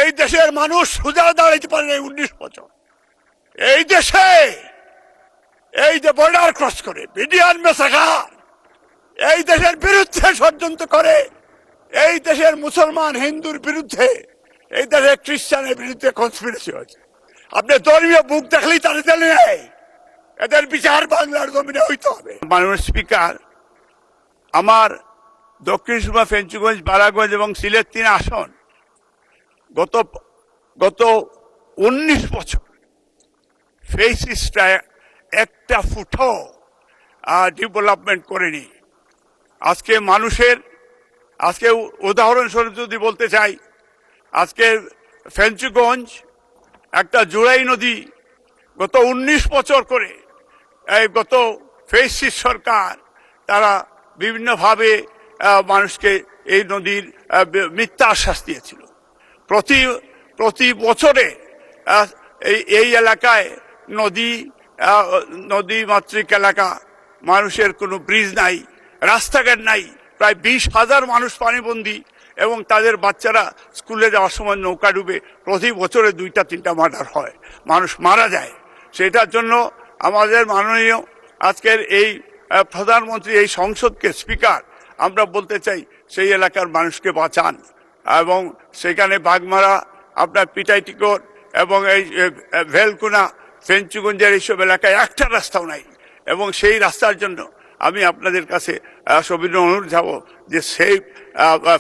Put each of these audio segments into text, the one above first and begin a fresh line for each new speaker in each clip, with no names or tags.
এই দেশের মানুষ সোজা দাঁড়াইতে পারে না 19 বছর। এই দেশে এই যে বর্ডার ক্রস করে বিডিআর মেসাকার এই দেশের বিরুদ্ধে ষড়যন্ত্র করে, এই দেশের মুসলমান হিন্দুর বিরুদ্ধে, এই দেশের খ্রিস্টানের বিরুদ্ধে কনস্পিরেসি হয়েছে। আপনি ধর্মীয় বুক দেখলেই তারা জানে নেই, এদের বিচার বাংলার জমিনে হইতে হবে। মাননীয় স্পিকার, আমার দক্ষিণ সুরমা, ফেঞ্চুগঞ্জ, বালাগঞ্জ এবং সিলেট 3 আসন গত 19 বছর ফেসিস্টরা একটা ফুটও ডেভেলপমেন্ট করেনি। আজকে উদাহরণস্বরূপ যদি বলতে চাই, আজকে ফেঞ্চুগঞ্জ একটা জুড়াই নদী গত 19 বছর করে গত ফেসিস্ট সরকার তারা বিভিন্নভাবে মানুষকে এই নদীর মিথ্যা আশ্বাস দিয়েছিল। প্রতি বছরে এই এলাকায় নদী মাতৃক এলাকা, মানুষের কোনো ব্রিজ নাই, রাস্তাঘাট নাই, প্রায় 20,000 মানুষ পানিবন্দী এবং তাদের বাচ্চারা স্কুলে যাওয়ার সময় নৌকা ডুবে প্রতি বছরে 2-3টা মার্ডার হয়, মানুষ মারা যায়। সেটার জন্য আমাদের মাননীয় আজকের এই প্রধানমন্ত্রী, এই সংসদকে, স্পিকার, আমরা বলতে চাই সেই এলাকার মানুষকে বাঁচান। এবং সেখানে বাগমারা, আপনার পিটাইটিকর এবং এই ভেলকুনা, ফেঞ্চুগঞ্জের এইসব এলাকায় একটা রাস্তাও নাই, এবং সেই রাস্তার জন্য আমি আপনাদের কাছে সবিনয় অনুরোধ যাবো যে সেই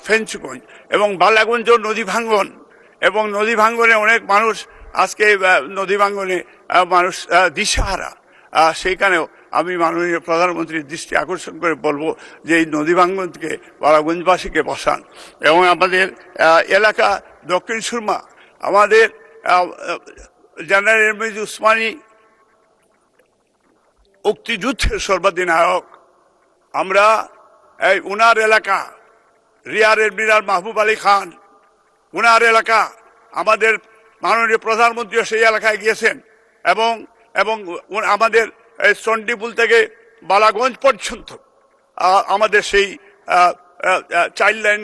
ফেঞ্চুগঞ্জ এবং বালাগঞ্জ নদী ভাঙ্গন, এবং নদী ভাঙ্গনে অনেক মানুষ আজকে নদী ভাঙ্গনে মানুষ দিশাহারা, সেইখানেও আমি মাননীয় প্রধানমন্ত্রীর দৃষ্টি আকর্ষণ করে বলবো যে এই নদী ভাঙ্গনকে বালাগঞ্জবাসীকে বসান। এবং আমাদের এলাকা দক্ষিণ সুরমা, আমাদের জেনারেল এমএজ উসমানী মুক্তিযুদ্ধের সর্বাধিনায়ক, আমরা এই উনার এলাকা রিয়ার এডমিরাল মাহবুব আলী খান, উনার এলাকা, আমাদের মাননীয় প্রধানমন্ত্রীও সেই এলাকায় গিয়েছেন, এবং আমাদের চণ্ডীপুল থেকে বালাগঞ্জ পর্যন্ত আমাদের সেই চাইল্ড লাইন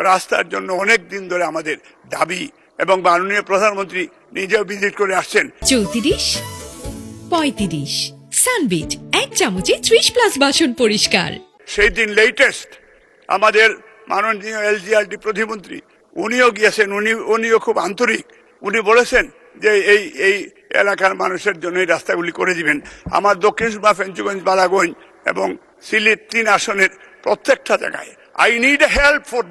রাস্তার জন্য অনেক দিন ধরে আমাদের দাবি, এবং মাননীয় প্রধানমন্ত্রী নিজেও ভিজিট করে আসছেন।
34, 35 সানবিট 1 চামচে 30+ বাসন পরিষ্কার।
সেই দিন লেটেস্ট আমাদের মাননীয় এলজিআরডি প্রতিমন্ত্রী উনিও গিয়েছেন, উনিও খুব আন্তরিক, উনি বলেছেন যে এই এলাকার মানুষের জন্য এই রাস্তাগুলি করে দিবেন। আমার দক্ষিণ সুরমা, ফেঞ্চুগঞ্জ, বালাগঞ্জ এবং সিলেট 3 আসনের প্রত্যেকটা জায়গায় I need a help for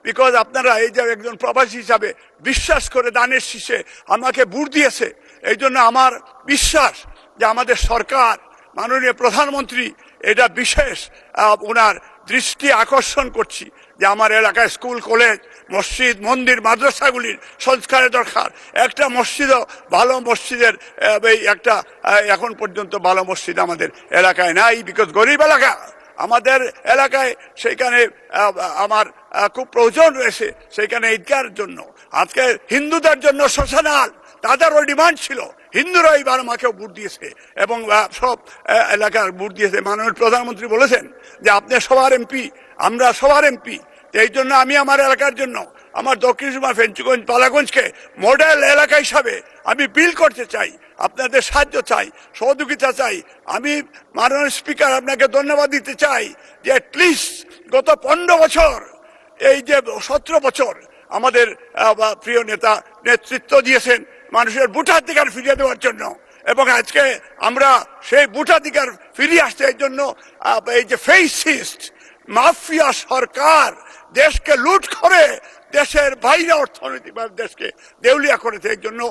because আপনারা এই যে একজন প্রবাসী হিসাবে বিশ্বাস করে দানের শীষে আমাকে ভোট দিয়েছে, এই জন্য আমার বিশ্বাস যে আমাদের সরকার, মাননীয় প্রধানমন্ত্রী এটা বিশেষ ওনার দৃষ্টি আকর্ষণ করছি যে আমার এলাকায় স্কুল, কলেজ, মসজিদ, মন্দির, মাদ্রাসাগুলির সংস্কারের দরকার। একটা মসজিদও, ভালো মসজিদের একটা এখন পর্যন্ত ভালো মসজিদ আমাদের এলাকায় নাই, বিকজ গরিব এলাকা আমাদের এলাকায়। সেইখানে আমার খুব প্রয়োজন রয়েছে সেইখানে ঈদগাহের জন্য। আজকে হিন্দুদের জন্য শ্মশানাল, তাদেরও ডিমান্ড ছিল, হিন্দুরা এইবার আমাকেও ভোট দিয়েছে এবং সব এলাকার ভোট দিয়েছে। মাননীয় প্রধানমন্ত্রী বলেছেন যে আপনি সবার এমপি, আমরা সবার এমপি, এই জন্য আমি আমার এলাকার জন্য, আমার দক্ষিণ সুরমা, ফেঞ্চুগঞ্জ, বালাগঞ্জকে মডেল এলাকা হিসাবে আমি বিল করতে চাই। আপনাদের সাহায্য চাই, সহযোগিতা চাই। আমি মাননীয় স্পিকার আপনাকে ধন্যবাদ দিতে চাই যে অ্যাটলিস্ট গত 15 বছর, এই যে 17 বছর আমাদের প্রিয় নেতা নেতৃত্ব দিয়েছেন মানুষের ভোটাধিকার ফিরিয়ে দেওয়ার জন্য, এবং আজকে আমরা সেই ভোটাধিকার ফিরিয়ে আসতে এই জন্য এই যে ফেসিস্ট মাফিয়া সরকার দেশকে লুট করে দেশের বাইরে অর্থনৈতিকভাবে দেশকে দেউলিয়া করেছে, এই জন্য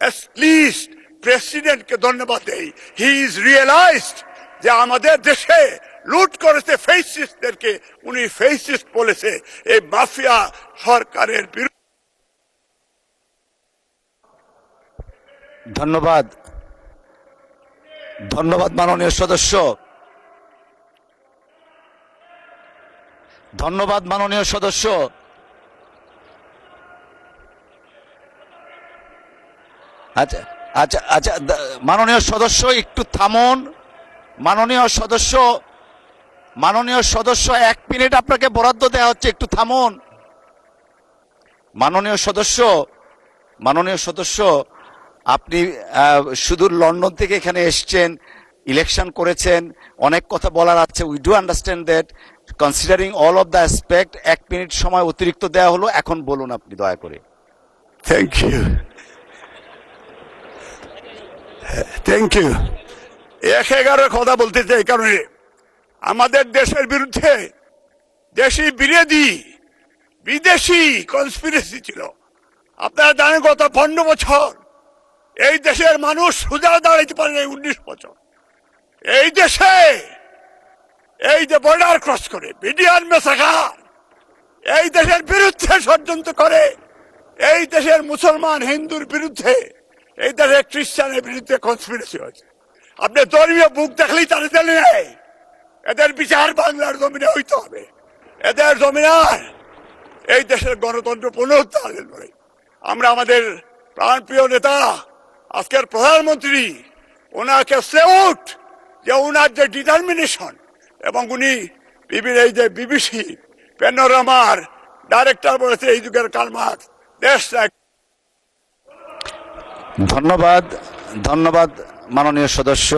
অ্যাটলিস্ট প্রেসিডেন্টকে ধন্যবাদ দেই। হি ইজ রিয়েলাইজড যে আমাদের দেশে লুট করেছে ফেসিস্টদেরকে, উনি ফেসিস্ট বলেছে এই মাফিয়া সরকারের বিরুদ্ধে।
ধন্যবাদ, ধন্যবাদ মাননীয় সদস্য, ধন্যবাদ মাননীয় সদস্য। আচ্ছা আচ্ছা আচ্ছা, মাননীয় সদস্য একটু থামুন। মাননীয় সদস্য 1 মিনিট আপনাকে বরাদ্দ দেওয়া হচ্ছে, একটু থামুন। মাননীয় সদস্য মাননীয় সদস্য, আপনি সুদূর লন্ডন থেকে এখানে এসছেন, ইলেকশন করেছেন, অনেক কথা বলার আছে। We do understand that. Considering all of the aspect, 1 minute সময় অতিরিক্ত দেওয়া হলো, এখন বলুন আপনি দয়া করে।
Thank you, thank you. 1-11 কথা বলতে চাই, কারণে আমাদের দেশের বিরুদ্ধে দেশি বিরোধী বিদেশি কনস্পিরেসি ছিল। আপনারা জানেন গত 15 বছর এই দেশের মানুষ সোজা দাঁড়াইতে পারে নাই। 19 বছর এই দেশে, এই যে বর্ডার ক্রস করে বিডিআর মেসাকার এই দেশের বিরুদ্ধে ষড়যন্ত্র করে, এই দেশের মুসলমান হিন্দুর বিরুদ্ধে, এই দেশের খ্রিস্টানের বিরুদ্ধে কনস্পিরেসি হয়েছে। আপনি ধর্মীয় বুক দেখলেই তারা জানে নেই। এদের বিচার বাংলার জমিনে হইতে হবে। এদের জমিনার এই দেশের গণতন্ত্র পুনরুদ্ধারের লড়াই। আমরা আমাদের প্রাণপ্রিয় নেতা, আজকের প্রধানমন্ত্রী, ওনাকে সেউট, যে ওনার যে ডিটারমিনেশন, এবং উনি এই যে বিবিসি প্যানোরামার ডাইরেক্টর বলেছে এই যুগের কার্ল মার্কস, দেশ
ধন্যবাদ, ধন্যবাদ মাননীয় সদস্য।